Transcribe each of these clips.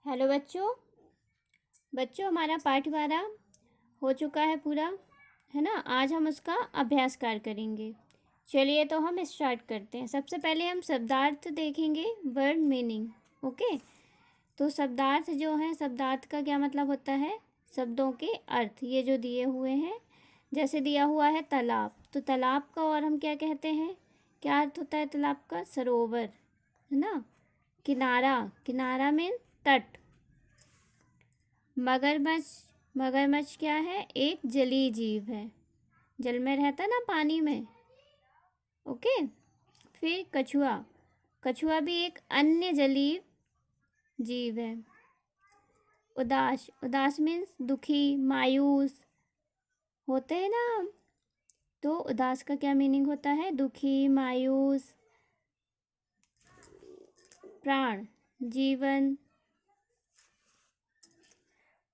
Hello बच्चों। हमारा पाठ 12 हो चुका है पूरा, है ना। आज हम उसका अभ्यास कार्य करेंगे। चलिए तो हम स्टार्ट करते हैं। सबसे पहले हम शब्दार्थ देखेंगे, वर्ड मीनिंग। ओके। तो शब्दार्थ जो है, शब्दार्थ का क्या मतलब होता है, शब्दों के अर्थ। ये जो दिए हुए हैं, जैसे दिया हुआ है तालाब, तो तालाब का और हम क्या कहते हैं, क्या अर्थ होता है तालाब का, सरोवर, है ना। किनारा, किनारा मीन तट। मगरमच्छ, मगरमच्छ क्या है, एक जलीय जीव है, जल में रहता ना, पानी में। ओके। फिर कछुआ, कछुआ भी एक अन्य जलीय जीव है। उदास, उदास मीन्स दुखी, मायूस होते हैं ना हम, तो उदास का क्या मीनिंग होता है, दुखी, मायूस। प्राण, जीवन।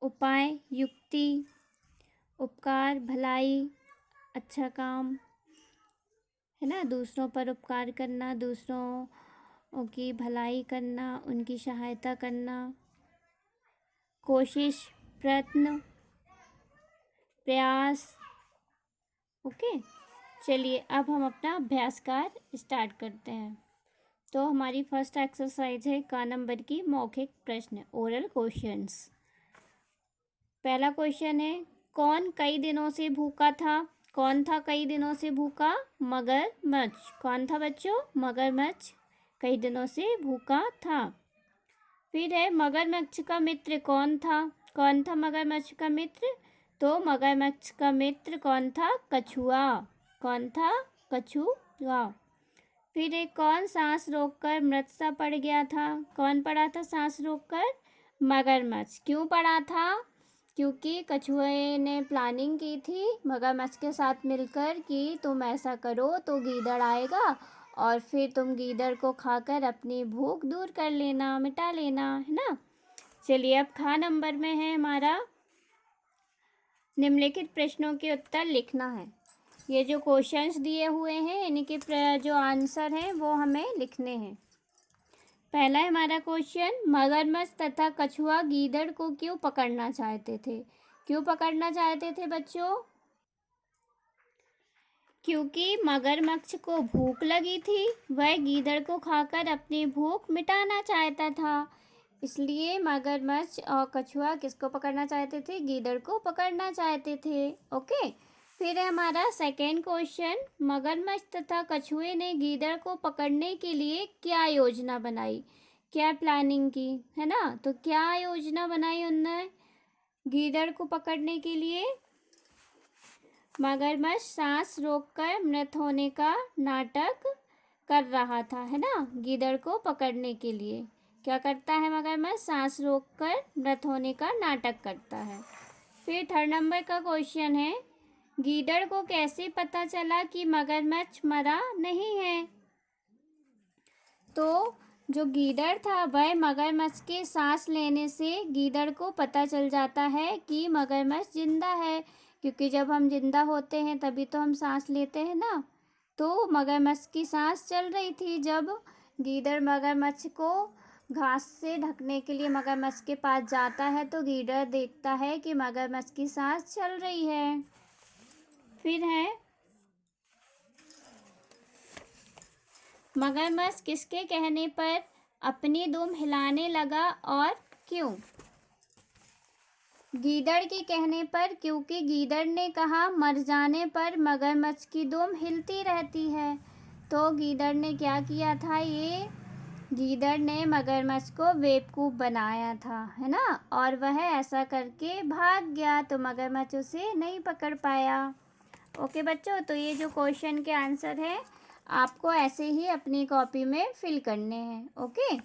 उपाय, युक्ति। उपकार, भलाई, अच्छा काम, है ना, दूसरों पर उपकार करना, दूसरों की भलाई करना, उनकी सहायता करना। कोशिश, प्रयत्न, प्रयास। ओके। चलिए अब हम अपना अभ्यास कार्य स्टार्ट करते हैं। तो हमारी फर्स्ट एक्सरसाइज है का नंबर की मौखिक प्रश्न, ओरल क्वेश्चंस। पहला क्वेश्चन है, कौन कई दिनों से भूखा था। कौन था कई दिनों से भूखा, मगरमच्छ। कौन था बच्चों, मगरमच्छ कई दिनों से भूखा था। फिर है, मगरमच्छ का मित्र कौन था। कौन था मगरमच्छ का मित्र, तो मगरमच्छ का मित्र कौन था, कछुआ। कौन था, कछुआ। फिर एक, कौन सांस रोककर मृत सा पड़ गया था। कौन पड़ा था सांस रोककर, मगरमच्छ। क्यों पड़ा था, क्योंकि कछुए ने प्लानिंग की थी मगरमच्छ के साथ मिलकर कि तुम ऐसा करो तो गीदड़ आएगा और फिर तुम गीदड़ को खाकर अपनी भूख दूर कर लेना, मिटा लेना, है ना। चलिए अब खा नंबर में है हमारा, निम्नलिखित प्रश्नों के उत्तर लिखना है। ये जो क्वेश्चंस दिए हुए हैं इनके जो आंसर हैं वो हमें लिखने हैं। पहला है हमारा क्वेश्चन, मगरमच्छ तथा कछुआ गीदड़ को क्यों पकड़ना चाहते थे। क्यों पकड़ना चाहते थे बच्चों, क्योंकि मगरमच्छ को भूख लगी थी, वह गीदड़ को खाकर अपनी भूख मिटाना चाहता था, इसलिए मगरमच्छ और कछुआ किसको पकड़ना चाहते थे, गीदड़ को पकड़ना चाहते थे। ओके। फिर है हमारा सेकेंड क्वेश्चन, मगरमच्छ तथा कछुए ने गीदड़ को पकड़ने के लिए क्या योजना बनाई, क्या प्लानिंग की, है ना। तो क्या योजना बनाई उन्होंने गीदड़ को पकड़ने के लिए, मगरमच्छ सांस रोककर मृत होने का नाटक कर रहा था, है ना। गीदड़ को पकड़ने के लिए क्या करता है मगरमच्छ, सांस रोककर मृत होने का नाटक करता है। फिर थर्ड नंबर का क्वेश्चन है, गीदड़ को कैसे पता चला कि मगरमच्छ मरा नहीं है। तो जो गीदड़ था वह मगरमच्छ के सांस लेने से गीदड़ को पता चल जाता है कि मगरमच्छ जिंदा है, क्योंकि जब हम जिंदा होते हैं तभी तो हम सांस लेते हैं ना। तो मगरमच्छ की सांस चल रही थी। जब गीदड़ मगरमच्छ को घास से ढकने के लिए मगरमच्छ के पास जाता है तो गीदड़ देखता है कि मगरमच्छ की सांस चल रही है। फिर है, मगरमच्छ किसके कहने पर अपनी दुम हिलाने लगा और क्यों। गीदड़ के कहने पर, क्योंकि गीदड़ ने कहा मर जाने पर मगरमच्छ की दुम हिलती रहती है। तो गीदड़ ने क्या किया था, ये गीदड़ ने मगरमच्छ को बेवकूफ़ बनाया था, है ना, और वह ऐसा करके भाग गया तो मगरमच्छ उसे नहीं पकड़ पाया। ओके बच्चों, तो ये जो क्वेश्चन के आंसर है आपको ऐसे ही अपनी कॉपी में फिल करने हैं। ओके।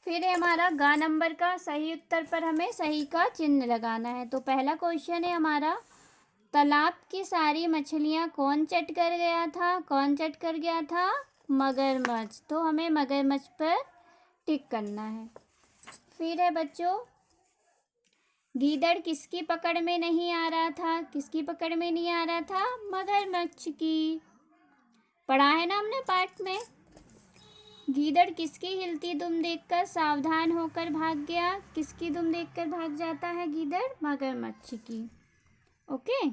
फिर है हमारा गा नंबर का सही उत्तर पर हमें सही का चिन्ह लगाना है। तो पहला क्वेश्चन है हमारा, तालाब की सारी मछलियाँ कौन चट कर गया था। कौन चट कर गया था, मगरमच्छ। तो हमें मगरमच्छ पर टिक करना है। फिर है बच्चों, गीदड़ किसकी पकड़ में नहीं आ रहा था। किसकी पकड़ में नहीं आ रहा था, मगरमच्छ की। पढ़ा है ना हमने पाठ में। गीदड़ किसकी हिलती दुम देखकर सावधान होकर भाग गया? किसकी दुम देखकर भाग जाता है गीदड़? मगरमच्छ की। ओके।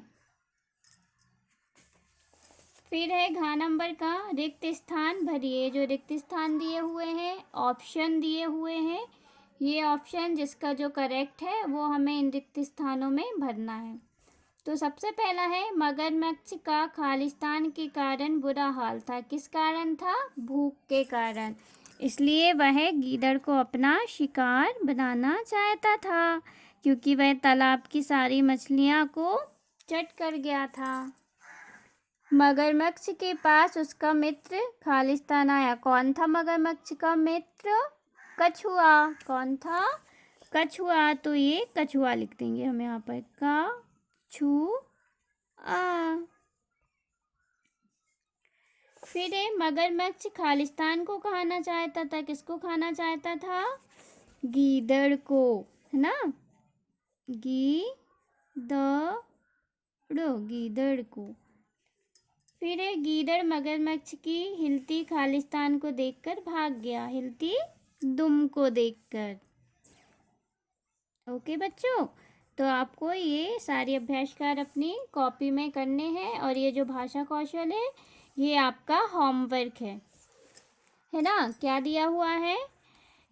फिर है घ नंबर का, रिक्त स्थान भरिए। जो रिक्त स्थान दिए हुए हैं, ऑप्शन दिए हुए हैं, ये ऑप्शन जिसका जो करेक्ट है वो हमें इन रिक्त स्थानों में भरना है। तो सबसे पहला है मगरमच्छ का खालिस्तान के कारण बुरा हाल था। किस कारण था? भूख के कारण। इसलिए वह गीदड़ को अपना शिकार बनाना चाहता था, क्योंकि वह तालाब की सारी मछलियां को चट कर गया था। मगरमच्छ के पास उसका मित्र खालिस्तान आया। कौन था मगरमच्छ का मित्र? कछुआ। कौन था? कछुआ। तो ये कछुआ लिख देंगे हम यहाँ पर, कछुआ। फिर मगरमच्छ खालिस्तान को खाना चाहता था। किसको खाना चाहता था? गीदड़ को, है ना? गीदड़ को। फिर गीदड़ मगरमच्छ की हिलती खालिस्तान को देखकर भाग गया, हिलती दुम को देखकर। ओके बच्चों, तो आपको ये सारे अभ्यास कार्य अपनी कॉपी में करने हैं, और ये जो भाषा कौशल है ये आपका होमवर्क है ना? क्या दिया हुआ है?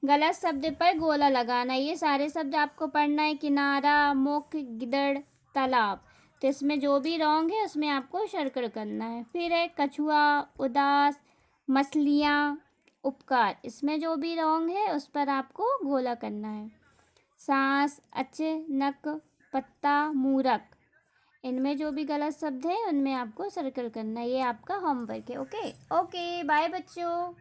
गलत शब्द पर गोला लगाना। ये सारे शब्द आपको पढ़ना है, किनारा, मुख, गिदड़, तालाब। तो इसमें जो भी रॉन्ग है उसमें आपको सर्कल करना है। फिर है कछुआ, उदास, मछलियाँ, उपकार। इसमें जो भी रॉन्ग है उस पर आपको गोला करना है। सांस, अचानक, पत्ता, मूरख। इनमें जो भी गलत शब्द है उनमें आपको सर्कल करना है। ये आपका होमवर्क है। ओके ओके, बाय बच्चों।